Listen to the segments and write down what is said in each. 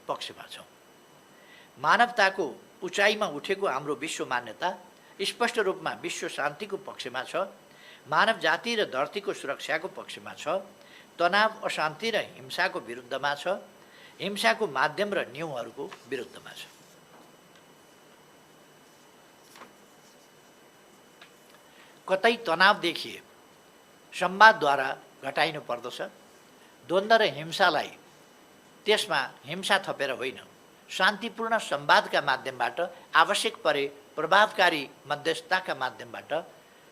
पक्षमा छौँ। मानवताको उचाइमा उठेको हाम्रो विश्व मान्यता स्पष्ट रूपमा विश्व शान्तिको पक्षमा छ, मानव जाति र धरतीको सुरक्षाको पक्षमा छ, तनाव, अशान्ति र हिंसाको विरुद्धमा छ, हिंसाको माध्यम र न्यूहरूको विरुद्धमा छ। कतै तनाव देखिए संवादद्वारा घटाइनु पर्दछ। द्वन्द्व र हिंसालाई त्यसमा हिंसा थपेर होइन, शान्तिपूर्ण संवादका माध्यमबाट, आवश्यक परे प्रभावकारी मध्यस्थताका माध्यमबाट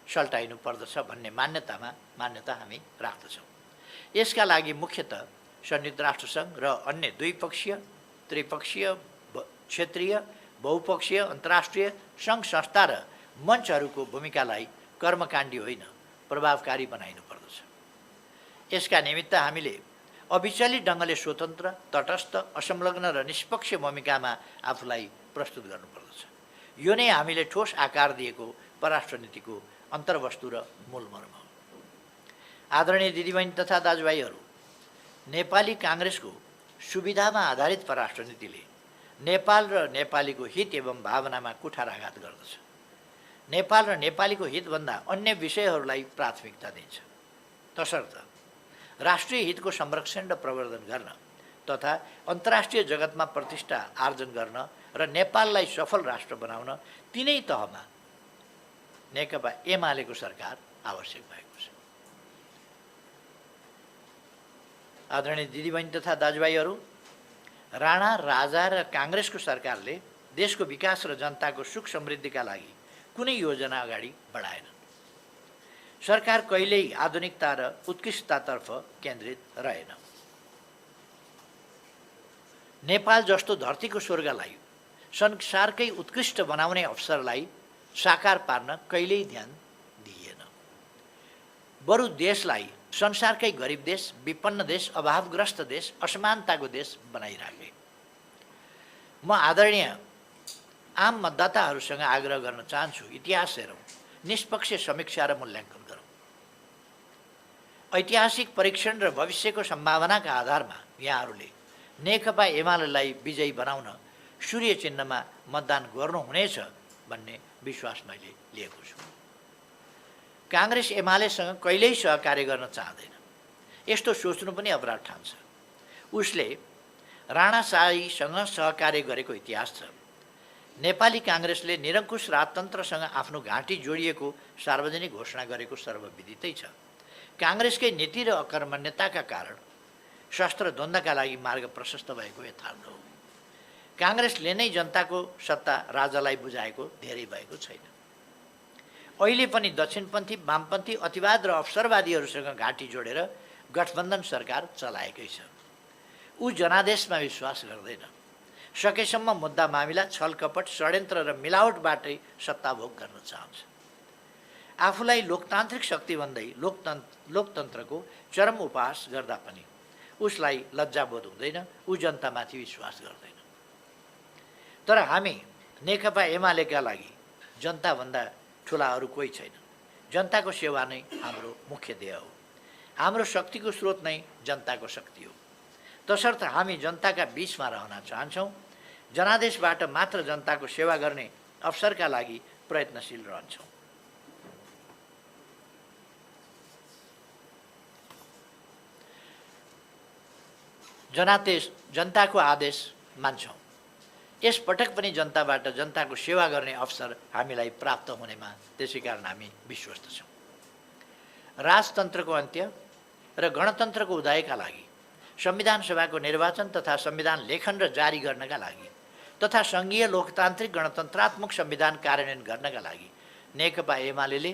सल्टाइनु पर्दछ भन्ने मान्यता हामी राख्दछौँ। यसका लागि मुख्यतः संयुक्त राष्ट्रसङ्घ र अन्य द्विपक्षीय, त्रिपक्षीय, क्षेत्रीय, बहुपक्षीय, अन्तर्राष्ट्रिय सङ्घ संस्था र मञ्चहरूको भूमिकालाई कर्मकाण्डी होइन, प्रभावकारी बनाइनु पर्दछ। यसका निमित्त हामीले अविचलित ढङ्गले स्वतन्त्र, तटस्थ, असंलग्न र निष्पक्ष भूमिकामा आफूलाई प्रस्तुत गर्नुपर्दछ। यो नै हामीले ठोस आकार दिएको परराष्ट्र नीतिको अन्तर्वस्तु र मूलमर्म हो। आदरणीय दिदीबहिनी तथा दाजुभाइहरू, नेपाली काङ्ग्रेसको सुविधामा आधारित परराष्ट्र नीतिले नेपाल र नेपालीको हित एवं भावनामा कुठाराघात गर्दछ। नेपाल र नेपालीको हितभन्दा अन्य विषयहरूलाई प्राथमिकता दिन्छ। तसर्थ राष्ट्रिय हितको संरक्षण र प्रवर्धन गर्न तथा अन्तर्राष्ट्रिय जगतमा प्रतिष्ठा आर्जन गर्न र नेपाललाई सफल राष्ट्र बनाउन तिनै तहमा नेकपा एमालेको सरकार आवश्यक भएको छ। आदरणीय दिदीबहिनी तथा दाजुभाइहरू, राणा, राजा र काङ्ग्रेसको सरकारले देशको विकास र जनताको सुख समृद्धिका लागि कुनै योजना अगाडि बढाएन। सरकार कहिल्यै आधुनिकता र उत्कृष्टतातर्फ केन्द्रित रहेन। नेपाल जस्तो धरतीको स्वर्गलाई संसारकै उत्कृष्ट बनाउने अवसरलाई साकार पार्न कहिल्यै ध्यान दिइएन। बरु देशलाई संसारकै गरिब देश, विपन्न देश, अभावग्रस्त देश, असमानताको देश बनाइराखे। म आदरणीय आम मतदाताहरूसँग आग्रह गर्न चाहन्छु, इतिहास हेरौँ, निष्पक्ष समीक्षा र मूल्याङ्कन गरौँ। ऐतिहासिक परीक्षण र भविष्यको सम्भावनाका आधारमा यहाँहरूले नेकपा एमालेलाई विजयी बनाउन सूर्य चिन्हमा मतदान गर्नुहुनेछ भन्ने विश्वास मैले लिएको छु। काङ्ग्रेस एमालेसँग कहिल्यै सहकार्य गर्न चाहँदैन, यस्तो सोच्नु पनि अपराध ठान्छ। उसले राणाशाहीसँग सहकार्य गरेको इतिहास छ। नेपाली काङ्ग्रेसले निरङ्कुश राजतन्त्रसँग आफ्नो घाँटी जोडिएको सार्वजनिक घोषणा गरेको सर्वविदितै छ। काङ्ग्रेसकै नीति र अकर्मण्यताका कारण शस्त्र द्वन्द्वका लागि मार्ग प्रशस्त भएको यथार्थ हो। काङ्ग्रेसले नै जनताको सत्ता राजालाई बुझाएको धेरै भएको छैन। अहिले पनि दक्षिणपन्थी, वामपन्थी, अतिवाद र अवसरवादीहरूसँग घाँटी जोडेर गठबन्धन सरकार चलाएकै छ। ऊ जनादेशमा विश्वास गर्दैन। सकेसम्म मुद्दा मामिला छलकपट, षड्यन्त्र र मिलावटबाटै सत्ताभोग गर्न चाहन्छ। आफूलाई लोकतान्त्रिक शक्ति भन्दै लोकतन्त्रको चरम उपहास गर्दा पनि उसलाई लज्जाबोध हुँदैन। ऊ जनतामाथि विश्वास गर्दैन। तर हामी नेकपा एमालेका लागि जनताभन्दा ठुला अरू कोही छैन। जनताको सेवा नै हाम्रो मुख्य ध्येय हो। हाम्रो शक्तिको स्रोत नै जनताको शक्ति हो। तसर्थ हामी जनताका बीचमा रहन चाहन्छौँ। जनादेशबाट मात्र जनताको सेवा गर्ने अवसरका लागि प्रयत्नशील रहन्छौँ। जनताको आदेश मान्छौँ। यस पटक पनि जनताबाट जनताको सेवा गर्ने अवसर हामीलाई प्राप्त हुनेमा त्यसै कारण हामी विश्वस्त छौँ। राजतन्त्रको अन्त्य र गणतन्त्रको उदयका लागि, संविधान सभाको निर्वाचन तथा संविधान लेखन र जारी गर्नका लागि तथा सङ्घीय लोकतान्त्रिक गणतन्त्रात्मक संविधान कार्यान्वयन गर्नका लागि नेकपा एमाले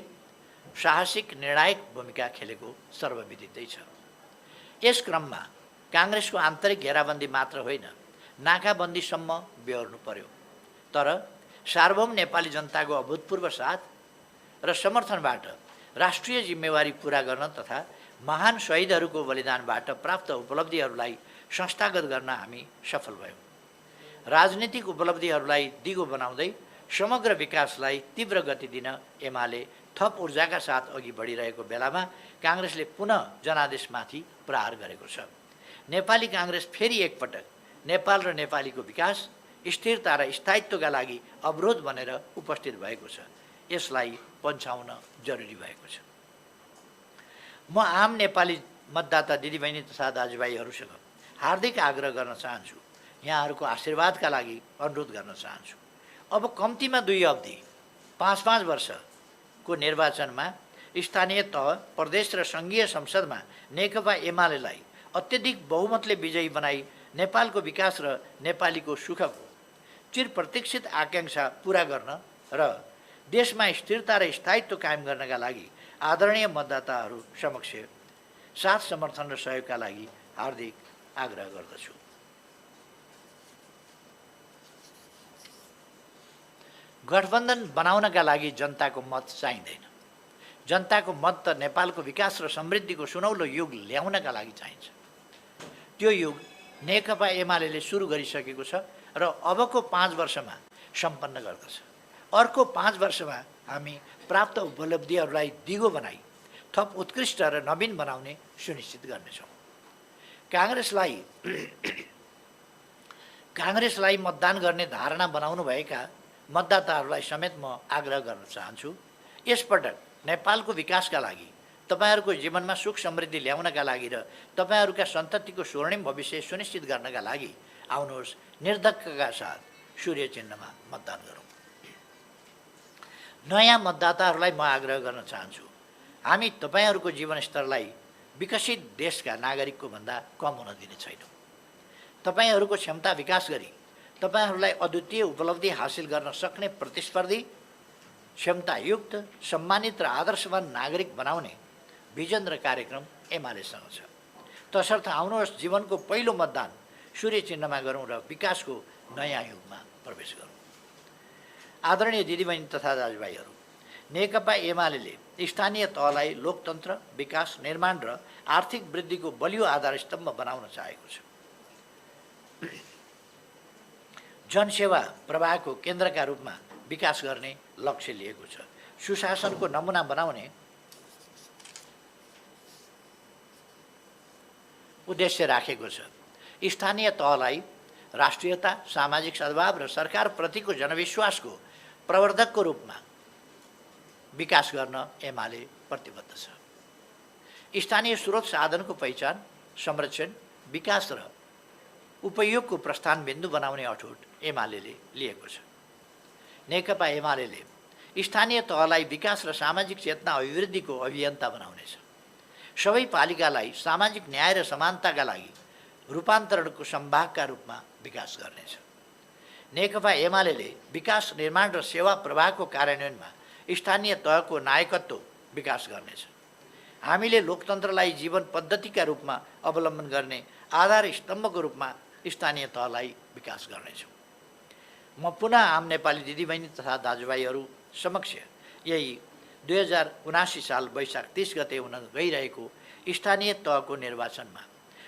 साहसिक निर्णायक भूमिका खेलेको सर्वविदितै छ। यस क्रममा काङ्ग्रेसको आन्तरिक घेराबन्दी मात्र होइन, नाकाबन्दीसम्म बेहोर्नु पर्यो। तर सार्वभौम नेपाली जनताको अभूतपूर्व साथ र समर्थनबाट राष्ट्रिय जिम्मेवारी पुरा गर्न तथा महान शहीदहरूको बलिदानबाट प्राप्त उपलब्धिहरूलाई संस्थागत गर्न हामी सफल भयौँ। राजनीतिक उपलब्धिहरूलाई दिगो बनाउँदै समग्र विकासलाई तीव्र गति दिन एमाले थप ऊर्जाका साथ अघि बढिरहेको बेलामा काङ्ग्रेसले पुनः जनादेशमाथि प्रहार गरेको छ। नेपाली काङ्ग्रेस फेरि एकपटक नेपाल र नेपालीको विकास, स्थिरता र स्थायित्वका लागि अवरोध बनेर उपस्थित भएको छ। यसलाई पन्छाउन जरुरी भएको छ। म आम नेपाली मतदाता दिदीबहिनी तथा दाजुभाइहरूसँग हार्दिक आग्रह गर्न चाहन्छु, यहाँहरूको आशीर्वादका लागि अनुरोध गर्न चाहन्छु। अब कम्तीमा 2 अवधि 5-5 वर्षको निर्वाचनमा स्थानीय तह, प्रदेश र सङ्घीय संसदमा नेकपा एमालेलाई अत्यधिक बहुमतले विजयी बनाई नेपालको विकास र नेपालीको सुखको चिरप्रतीक्षित आकाङ्क्षा पुरा गर्न र देशमा स्थिरता र स्थायित्व कायम गर्नका लागि आदरणीय मतदाताहरू समक्ष साथ समर्थन र सहयोगका लागि हार्दिक आग्रह गर्दछु। गठबन्धन बनाउनका लागि जनताको मत चाहिँदैन। जनताको मत त नेपालको विकास र समृद्धिको सुनौलो युग ल्याउनका लागि चाहिन्छ। त्यो युग नेकपा एमाले सुरु गरिसकेको छ र अबको 5 वर्षमा सम्पन्न गर्दछ। अर्को 5 वर्षमा हामी प्राप्त उपलब्धिहरूलाई दिगो बनाई थप उत्कृष्ट र नवीन बनाउने सुनिश्चित गर्नेछौँ। काङ्ग्रेसलाई मतदान गर्ने धारणा बनाउनु भएका मतदाताहरूलाई समेत म आग्रह गर्न चाहन्छु, यसपटक नेपालको विकासका लागि, तपाईहरूको जीवनमा सुख समृद्धि ल्याउनका लागि र तपाईहरूका सन्ततिको स्वर्णिम भविष्य सुनिश्चित गर्नका लागि आउनुहोस्, निर्धक्कका साथ सूर्य चिन्हमा मतदान गरौँ। नयाँ मतदाताहरूलाई म आग्रह गर्न चाहन्छु, हामी तपाईहरूको जीवनस्तरलाई विकसित देशका नागरिकको भन्दा कम हुन दिने छैनौँ। तपाईहरूको क्षमता विकास गरी तपाईहरूलाई अद्वितीय उपलब्धि हासिल गर्न सक्ने प्रतिस्पर्धी, क्षमतायुक्त, सम्मानित र आदर्शवान नागरिक बनाउने भिजन र कार्यक्रम एमालेसँग छ। तसर्थ आउनुहोस्, जीवनको पहिलो मतदान सूर्य चिन्हमा गरौँ र विकासको नयाँ युगमा प्रवेश गरौँ। आदरणीय दिदीबहिनी तथा दाजुभाइहरू, नेकपा एमाले स्थानीय तहलाई लोकतन्त्र, विकास, निर्माण र आर्थिक वृद्धिको बलियो आधारस्तम्भ बनाउन चाहेको छ। जनसेवा प्रवाहको केन्द्रका रूपमा विकास गर्ने लक्ष्य लिएको छ। सुशासनको नमुना बनाउने उद्देश्य राखेको छ। स्थानीय तहलाई राष्ट्रियता, सामाजिक सद्भाव र सरकारप्रतिको जनविश्वासको प्रवर्धकको रूपमा विकास गर्न एमाले प्रतिबद्ध छ। स्थानीय स्रोत साधनको पहिचान, संरक्षण, विकास र उपयोगको प्रस्थान बिन्दु बनाउने अठोट एमाले लिएको छ। नेकपा एमाले स्थानीय तहलाई विकास र सामाजिक चेतना अभिवृद्धिको अभियन्ता बनाउनेछ। सबै पालिकालाई सामाजिक न्याय र समानताका लागि रूपान्तरणको सम्भागका रूपमा विकास गर्नेछ। नेकपा एमाले विकास, निर्माण र सेवा प्रवाहको कार्यान्वयनमा स्थानीय तहको नायकत्व विकास गर्नेछ। हामीले लोकतन्त्रलाई जीवन पद्धतिका रूपमा अवलम्बन गर्ने आधार स्तम्भको रूपमा स्थानीय तहलाई विकास गर्नेछौँ। म पुनः आम नेपाली दिदीबहिनी तथा दाजुभाइहरू समक्ष यही 2079 साल वैशाख 30 गते हुन गइरहेको स्थानीय तहको निर्वाचनमा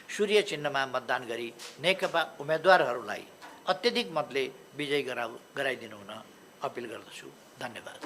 सूर्य चिन्हमा मतदान गरी नेकपा उम्मेदवारहरूलाई अत्यधिक मतले विजयी गराइदिनु हुन अपील गर्दछु। धन्यवाद।